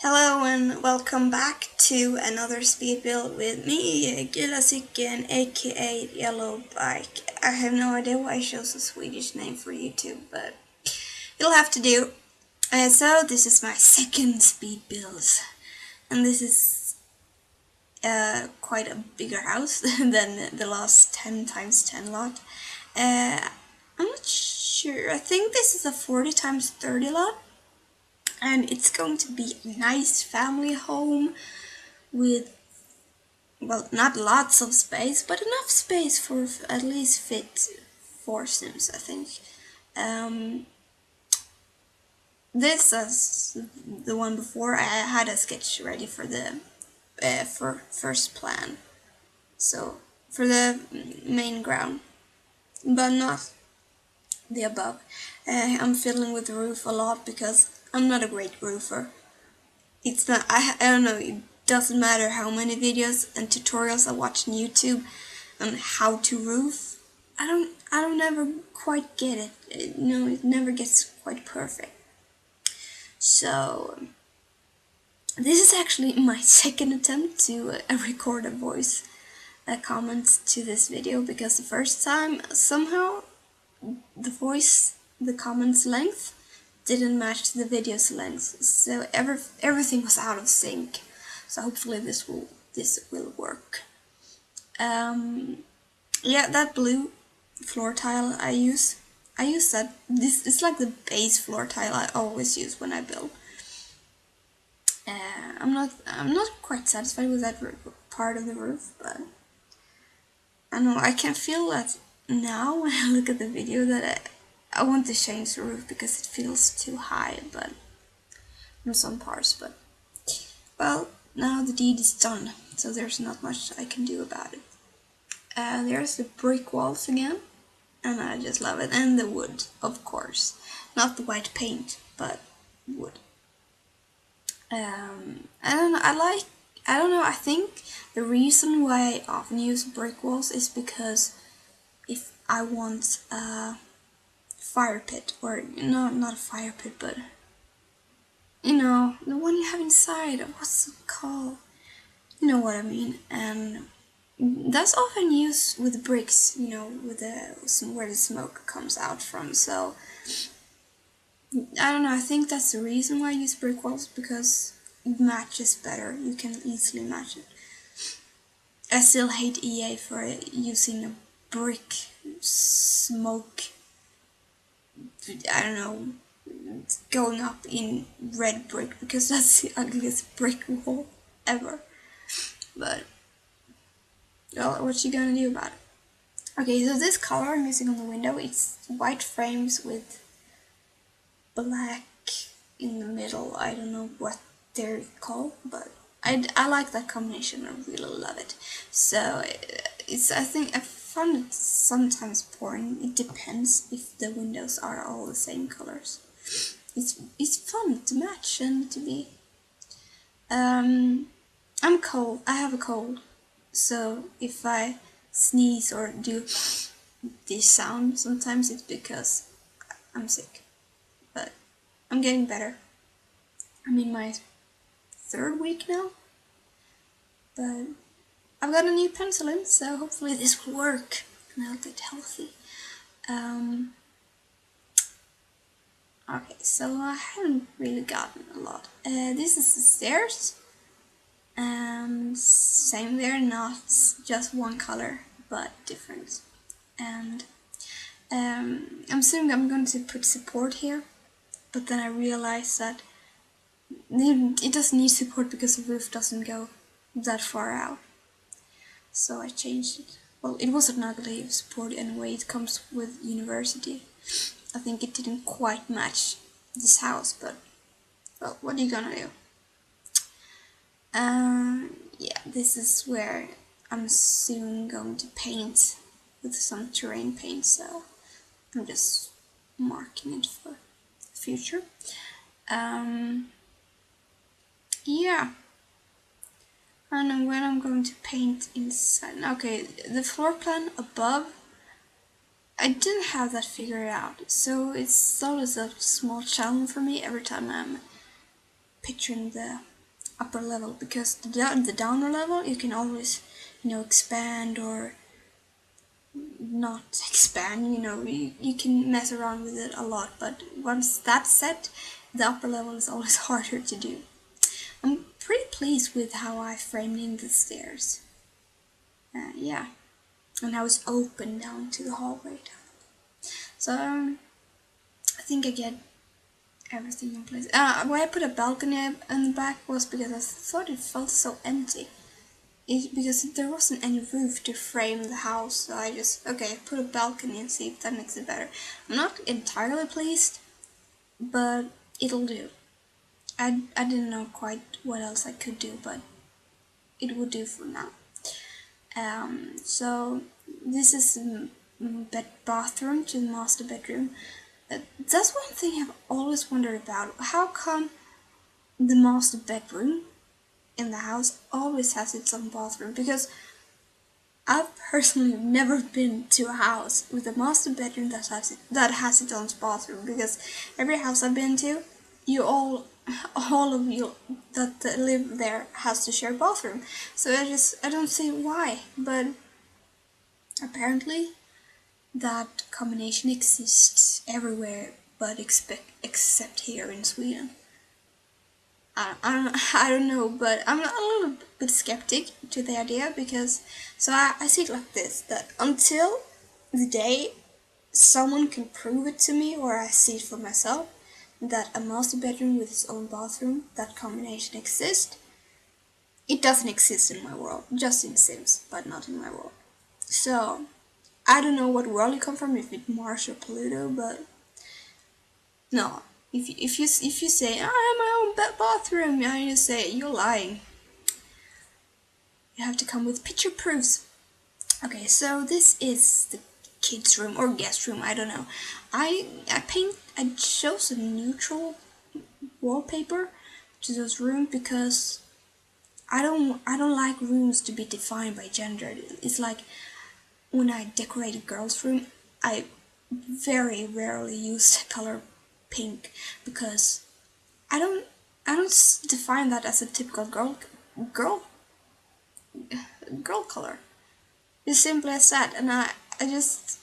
Hello and welcome back to another speed build with me, Gylasiken, aka Yellow Bike. I have no idea why I chose a Swedish name for YouTube, but it'll have to do. So this is my second speed build, and this is quite a bigger house than the last 10 times 10 lot. I'm not sure, I think this is a 40 times 30 lot. And it's going to be a nice family home with, well, not lots of space, but enough space for at least fit 4 Sims, I think. This is the one before. I had a sketch ready for the for first plan, so for the main ground, but not the above. I'm fiddling with the roof a lot because I'm not a great roofer. It's not, I don't know, it doesn't matter how many videos and tutorials I watch on YouTube on how to roof. I don't ever quite get it. It never gets quite perfect. So this is actually my second attempt to record a voice comments to this video, because the first time somehow the comments length didn't match the video's length, so everything was out of sync. So hopefully this will work. Yeah, that blue floor tile I use that. This is like the base floor tile I always use when I build. I'm not quite satisfied with that part of the roof, but I know I can feel that now when I look at the video that I want to change the roof because it feels too high, but in some parts. But well, now the deed is done, so there's not much I can do about it. There's the brick walls again, and I just love it, and the wood, of course, not the white paint, but wood. I don't know. I don't know. I think the reason why I often use brick walls is because if I want a fire pit, or no, not a fire pit, but the one you have inside. What's it called? You know what I mean. And that's often used with bricks. With where the smoke comes out from. So I don't know. I think that's the reason why I use brick walls, because it matches better. You can easily match it. I still hate EA for using a brick smoke. I don't know, going up in red brick, because that's the ugliest brick wall ever. But well, what you gonna do about it? Okay, so this color I'm using on the window, it's white frames with black in the middle. I don't know what they're called, but I like that combination. I really love it. So I think I found it sometimes boring. It depends if the windows are all the same colors. It's fun to match and to be. I'm cold. I have a cold, so if I sneeze or do this sound, sometimes it's because I'm sick. But I'm getting better. I'm in my 3rd week now, but I've got a new pencil in, so hopefully this will work and I'll get healthy. Okay, so I haven't really gotten a lot. This is the stairs, and same there, not just one color, but different. And I'm assuming I'm going to put support here, but then I realized that it doesn't need support because the roof doesn't go that far out. So I changed it. Well, it was an ugly support anyway. It comes with university. I think it didn't quite match this house, but well, what are you gonna do? Yeah, this is where I'm soon going to paint with some terrain paint, so I'm just marking it for the future. Yeah. I don't know when I'm going to paint inside. Okay, the floor plan above, I didn't have that figured out, so it's always a small challenge for me every time I'm picturing the upper level, because the downer level you can always, expand or not expand, you can mess around with it a lot, but once that's set, the upper level is always harder to do. I'm pretty pleased with how I framed in the stairs. Yeah, and how it's open down to the hallway. So I think I get everything in place. Why I put a balcony in the back was because I thought it felt so empty. Because there wasn't any roof to frame the house, so I just, okay, put a balcony and see if that makes it better. I'm not entirely pleased, but it'll do. I didn't know quite what else I could do, but it would do for now. So this is the bathroom to the master bedroom. That's one thing I've always wondered about. How come the master bedroom in the house always has its own bathroom? Because I've personally never been to a house with a master bedroom that has its own bathroom. Because every house I've been to, all of you that live there has to share a bathroom. So I don't see why. But apparently, that combination exists everywhere, but except here in Sweden. I don't know, but I'm a little bit skeptic to the idea, because I see it like this, that until the day someone can prove it to me or I see it for myself that a master bedroom with its own bathroom, that combination exists, it doesn't exist in my world, just in Sims, but not in my world. So I don't know what world you come from, if it's Mars or Pluto, but no. If you say I have my own bathroom, and you say you're lying. You have to come with picture proofs. Okay, so this is the kids' room or guest room. I don't know. I chose a neutral wallpaper to this room because I don't like rooms to be defined by gender. It's like when I decorate a girl's room, I very rarely use the color pink, because I don't define that as a typical girl color. It's simple as that, and I just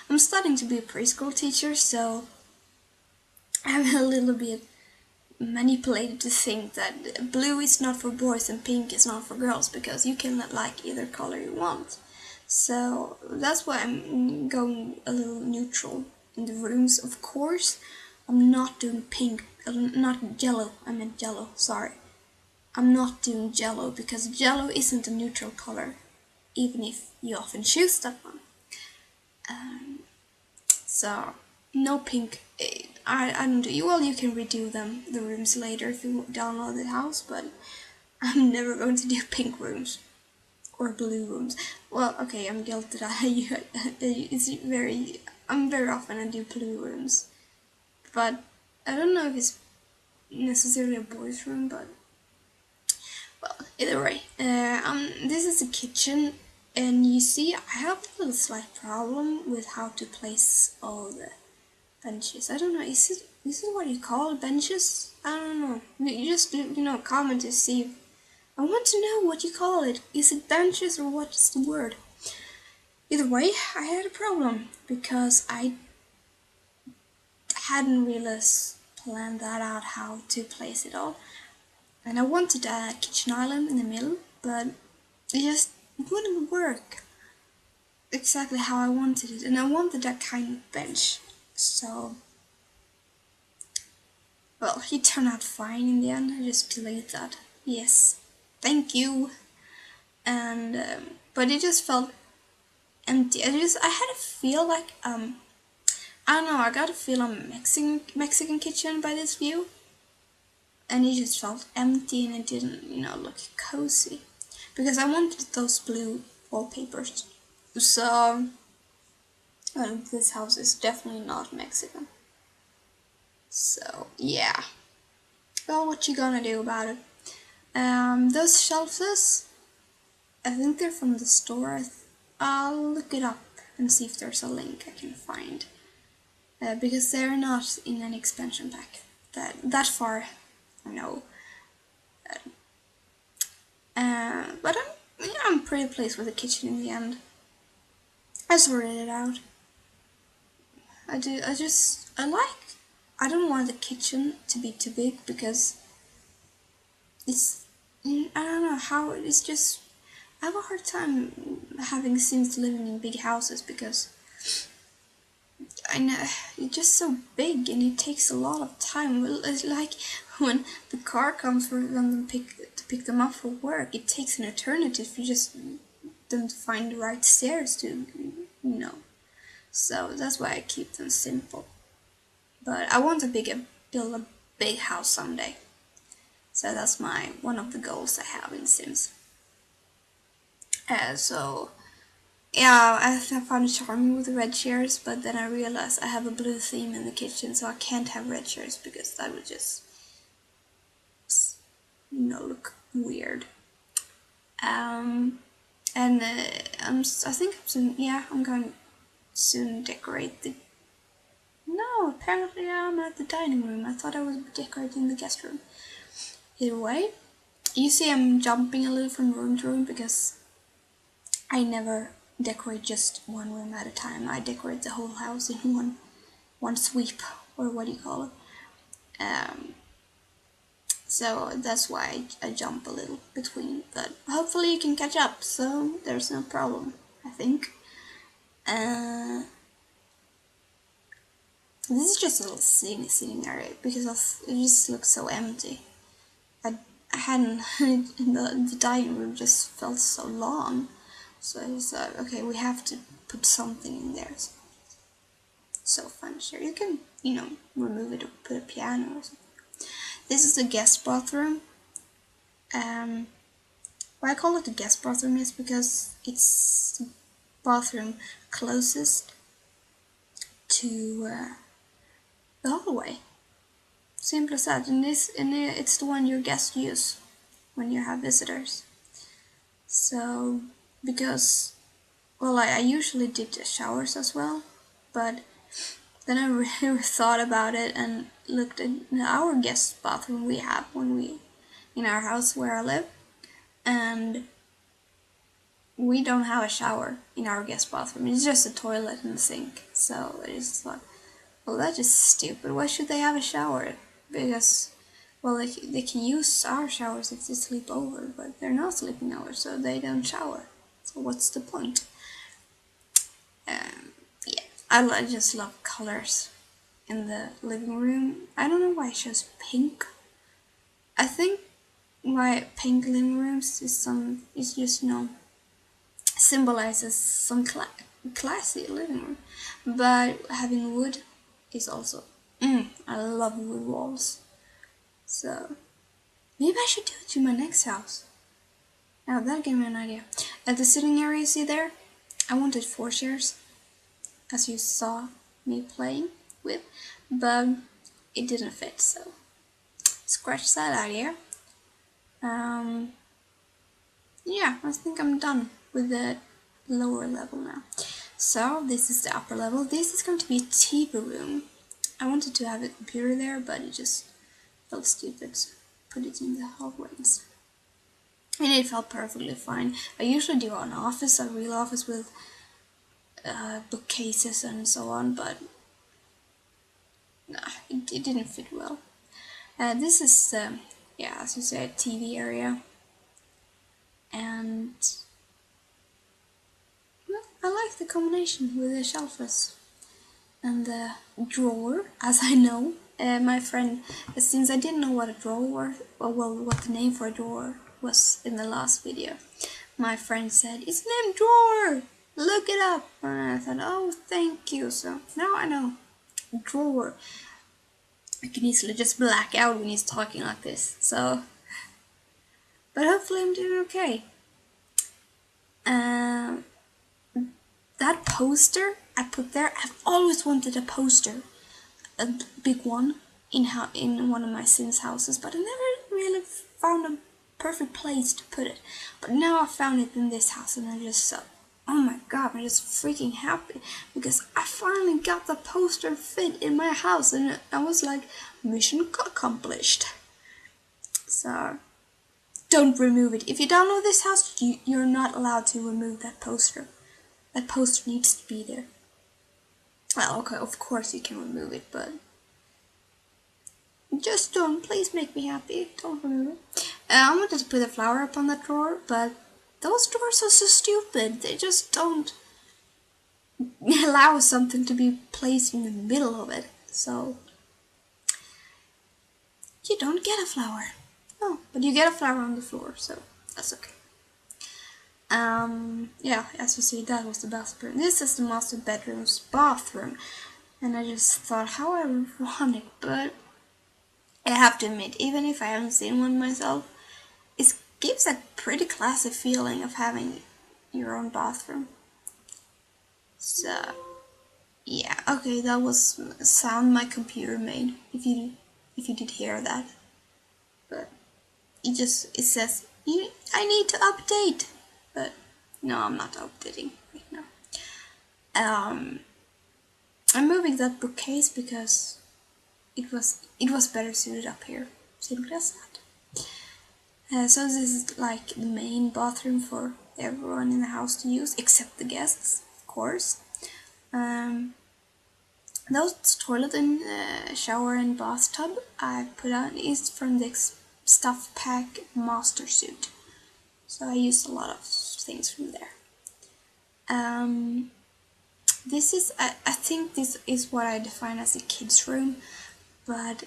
I'm starting to be a preschool teacher, so I'm a little bit manipulated to think that blue is not for boys and pink is not for girls, because you can like either color you want. So that's why I'm going a little neutral in the rooms. Of course, I'm not doing pink, not yellow. I meant yellow. Sorry, I'm not doing yellow because yellow isn't a neutral color, even if you often choose that one. So no pink. I don't do. Well, you can redo the rooms later if you download the house, but I'm never going to do pink rooms or blue rooms. Well, okay, I'm guilty that I'm very often I do blue rooms, but I don't know if it's necessarily a boys' room, but well, either way, this is the kitchen, and you see, I have a little slight problem with how to place all the benches. I don't know, is it what you call benches? I don't know. You just comment to see. I want to know what you call it. Is it benches or what is the word? Either way, I had a problem because I hadn't really planned that out how to place it all. And I wanted a kitchen island in the middle, but it just wouldn't work exactly how I wanted it. And I wanted that kind of bench. So, well, it turned out fine in the end. I just deleted that. Yes, thank you. And, but it just felt empty. I had a feel like, I don't know, I got a feel of Mexican kitchen by this view. And it just felt empty and it didn't, look cozy. Because I wanted those blue wallpapers. So, this house is definitely not Mexican. So, yeah. Well, what you gonna do about it? Those shelves, I think they're from the store. I'll look it up and see if there's a link I can find. Because they're not in an expansion pack. That far, I know. But I'm pretty pleased with the kitchen in the end. I sorted it out. I do. I don't want the kitchen to be too big because it's. I don't know how. It's just. I have a hard time having Sims living in big houses because I know it's just so big and it takes a lot of time. Well, it's like when the car comes for them to pick them up for work. It takes an eternity if you just don't find the right stairs to, So that's why I keep them simple. But I want to build a big house someday. So that's my one of the goals I have in Sims. So yeah, I found it charming with the red chairs, but then I realized I have a blue theme in the kitchen, so I can't have red chairs because that would just, look weird. And I think I'm going to soon decorate the. No, apparently I'm at the dining room. I thought I was decorating the guest room. Either way, you see I'm jumping a little from room to room because I never decorate just one room at a time. I decorate the whole house in one sweep, or what do you call it? So that's why I jump a little between, but hopefully you can catch up, so there's no problem, I think. This is just a little sitting area because it just looks so empty. I hadn't, the dining room just felt so long, so I just thought, okay, we have to put something in there. So fun, sure, you can, remove it or put a piano or something. This is the guest bathroom. Why I call it the guest bathroom is because it's the bathroom closest to the hallway. Simple as that. And it's the one your guests use when you have visitors. So, because, well, I usually did the showers as well, but then I really thought about it and looked at our guest bathroom we have in our house where I live, and we don't have a shower in our guest bathroom. It's just a toilet and a sink. So I just thought, well, that's just stupid. Why should they have a shower? Because, well, they can use our showers if they sleep over, but they're not sleeping over, so they don't shower. So what's the point? Yeah, I just love colors in the living room. I don't know why I chose pink. I think my pink living rooms is just symbolizes some classy living room, but having wood is also. I love wood walls, so maybe I should do it to my next house. Now that gave me an idea. At the sitting area, see there, I wanted 4 chairs, as you saw me playing with, but it didn't fit, so scratch that idea. Yeah, I think I'm done with the lower level now. So this is the upper level. This is going to be a TV room. I wanted to have a computer there, but it just felt stupid, so put it in the hallways. And it felt perfectly fine. I usually do an office, a real office with bookcases and so on, but it didn't fit well. This is, as you said, TV area. And well, I like the combination with the shelves and the drawer, as I know. My friend, since I didn't know what a drawer, what the name for a drawer was in the last video, my friend said, "It's named drawer! Look it up!" And I thought, oh, thank you. So now I know. Drawer. I can easily just black out when he's talking like this. So, but hopefully I'm doing okay. That poster I put there, I've always wanted a poster, a big one, in one of my Sims houses, but I never really found a perfect place to put it. But now I found it in this house, and I'm just so, oh my god, I'm just freaking happy because I finally got the poster fit in my house, and I was like, mission accomplished. So don't remove it. If you download this house, you're not allowed to remove that poster. That poster needs to be there. Well, okay, of course you can remove it, but just don't. Please make me happy. Don't remove it. I wanted to put a flower up on that drawer, but those drawers are so stupid. They just don't allow something to be placed in the middle of it. So you don't get a flower. No, but you get a flower on the floor, so that's okay. Yeah, as you see, that was the bathroom. This is the master bedroom's bathroom, and I just thought how ironic, but I have to admit, even if I haven't seen one myself, it gives a pretty classy feeling of having your own bathroom. So, yeah, okay, that was sound my computer made, if you did hear that. But it says, I need to update. But no, I'm not updating right now. I'm moving that bookcase because it was better suited up here. Simple as that. So this is like the main bathroom for everyone in the house to use, except the guests, of course. Those toilet and shower and bathtub I put on is from the Stuff Pack Master Suit. So I used a lot of things from there. This is, I think this is what I define as a kid's room, but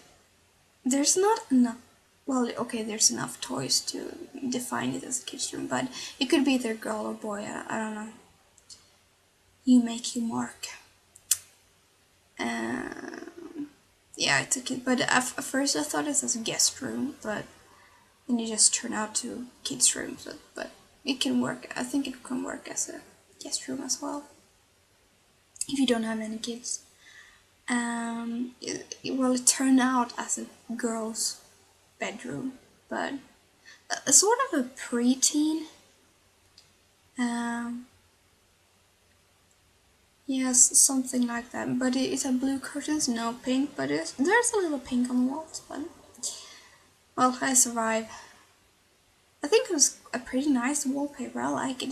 there's not enough, well, okay, there's enough toys to define it as a kid's room, but it could be either girl or boy, I don't know. You make your mark. Yeah, it's a kid, but at first I thought it was a guest room, but then it just turned out to kids' room, but it can work. I think it can work as a guest room as well, if you don't have any kids. It turned out as a girl's bedroom, but a sort of a preteen. Yes, something like that. But it's a blue curtains, no pink, but there's a little pink on the walls. But well, I survived. I think it was a pretty nice wallpaper. I like it.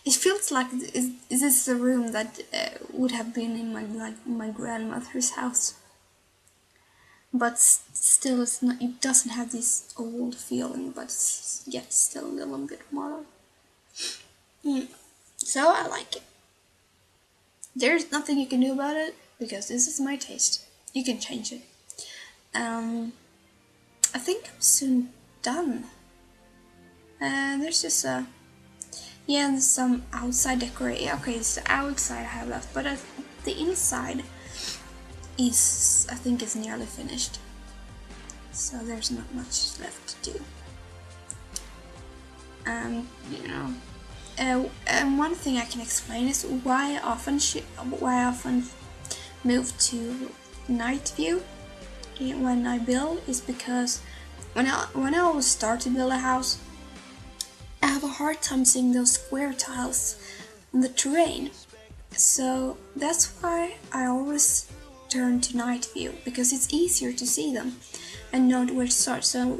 It feels like this is a room that would have been in my grandmother's house. But still, it's not. It doesn't have this old feeling, but yet still a little bit modern. So I like it. There's nothing you can do about it because this is my taste. You can change it. I think I'm soon done. There's just and some outside decoration. Okay, it's the outside I have left, but the inside is, I think, is nearly finished. So there's not much left to do. And one thing I can explain is why I often move to night view when I build is because when I always start to build a house, I have a hard time seeing those square tiles on the terrain. So that's why I always turn to night view, because it's easier to see them and know where to start. So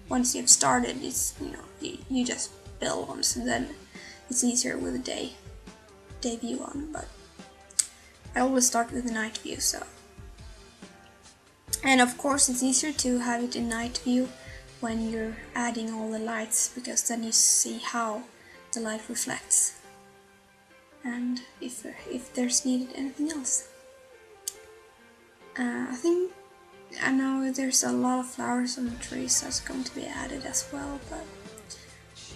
once you've started, it's you just build on. So then it's easier with a day view on. But I always start with the night view. So, and of course it's easier to have it in night view when you're adding all the lights, because then you see how the light reflects and if there's needed anything else. I know there's a lot of flowers on the trees that's going to be added as well, but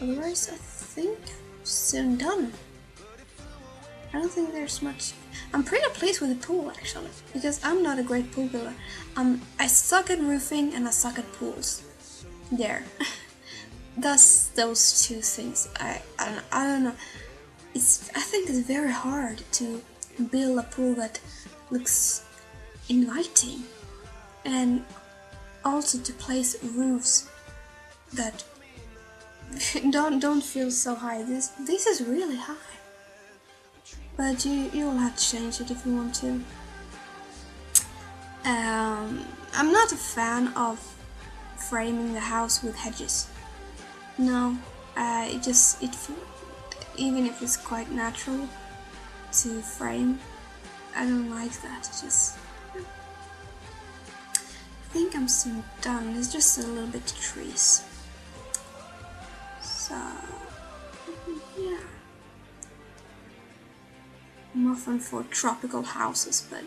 otherwise I think I'm soon done. I don't think there's much. I'm pretty pleased with the pool actually, because I'm not a great pool builder. I suck at roofing and I suck at pools. There. That's those two things. I don't know. I think it's very hard to build a pool that looks inviting, and also to place roofs that don't feel so high. This is really high, but you'll have to change it if you want to. I'm not a fan of framing the house with hedges. No, even if it's quite natural to frame, I don't like that. I think I'm soon done. It's just a little bit of trees. So, yeah. I'm often for tropical houses, but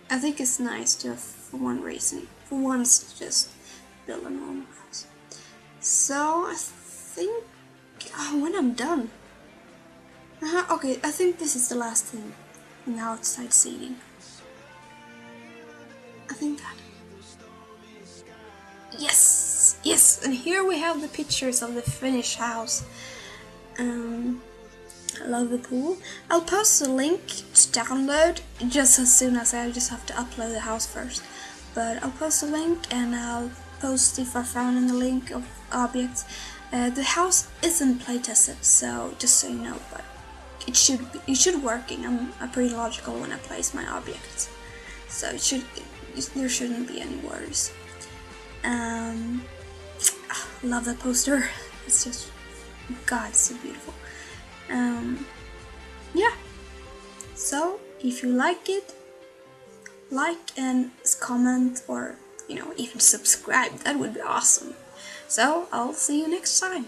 I think it's nice to, for one reason, for once, just build a normal house. So, I think, when I'm done. Okay, I think this is the last thing in the outside seating. I think that. Yes, yes, and here we have the pictures of the finished house. I love the pool. I'll post a link to download just as soon as I just have to upload the house first. But I'll post a link and I'll post if I found in the link of objects. The house isn't playtested, so just so you know, but it should working. I'm pretty logical when I place my objects, so there shouldn't be any worries. Love that poster. It's just, God, it's so beautiful. Yeah. So if you like it, like and comment, or even subscribe. That would be awesome. So I'll see you next time.